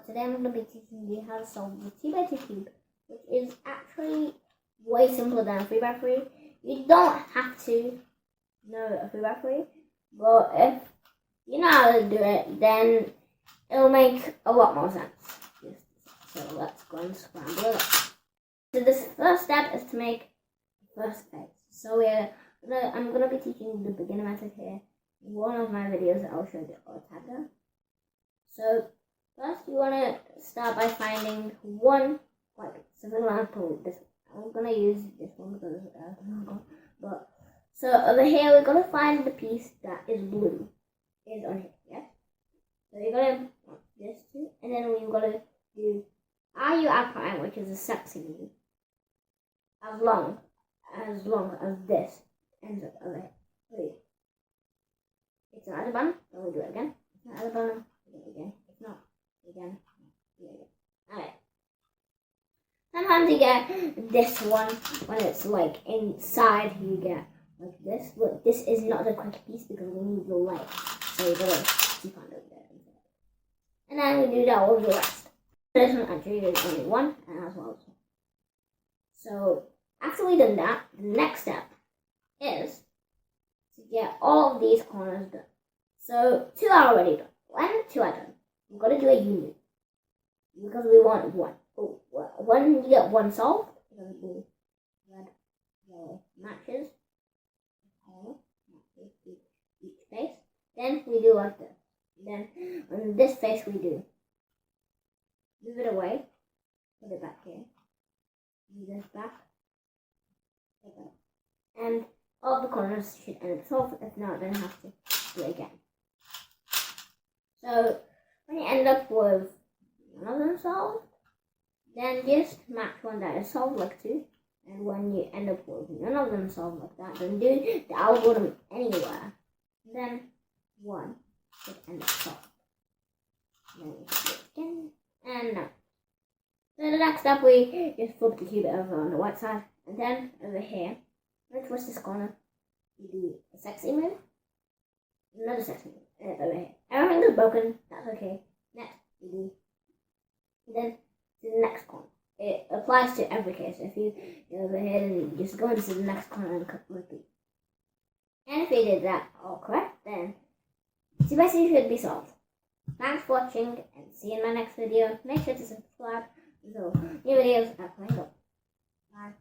Today I'm going to be teaching you how to solve the 2x2 cube, which is actually way simpler than a 3x3. You don't have to know a 3x3, but if you know how to do it, then it'll make a lot more sense. So let's go and scramble it up. So this first step is to make the first face. So I'm going to be teaching the beginner method here. In one of my videos, I'll show the tagger. So first, you want to start by finding one, so for example, this. I'm gonna use this one because but so over here we're gonna find the piece that is blue. Is on here, yeah. So you're gonna want this too, and then we're gonna do RU which is a sexy move. As long as this ends up over here. Three. It's not at the bottom, then we'll do it again. It's not at the bottom, we'll do it again. It's not. Again. Alright. Sometimes you get this one when it's like inside. You get like this. Look, this is not the quick piece because we need the light. So you gotta keep on doing that. And then we do that with the rest. This one actually is only one, and as well. So after we've done that, the next step is to get all of these corners done. So 2 are already done. When 2 are done, we've got to do a U because we want one. Oh, when you get one solved, you're going to do red, yellow matches each face. Then we do like this. Then on this face we do move it away, put it back here, move this back, and all the corners should end up solved. If not, then you have to do it again. So when you end up with none of them solved, then just match one that is solved like 2. And when you end up with none of them solved like that, then do the algorithm anywhere. And then 1 should end up solved. And then you do it again. And now. So the next step, we just flip the cube over on the white side. And then over here, let's twist this corner. You do a sexy move. Another sexy move. Over here. Everything is broken. That's okay. Next, you do. And then to the next corner. It applies to every case. If you go over here and just go into the next corner and repeat. And if you did that all correct, then 2x2 should be solved. Thanks for watching and see you in my next video. Make sure to subscribe so new videos are coming up. Bye.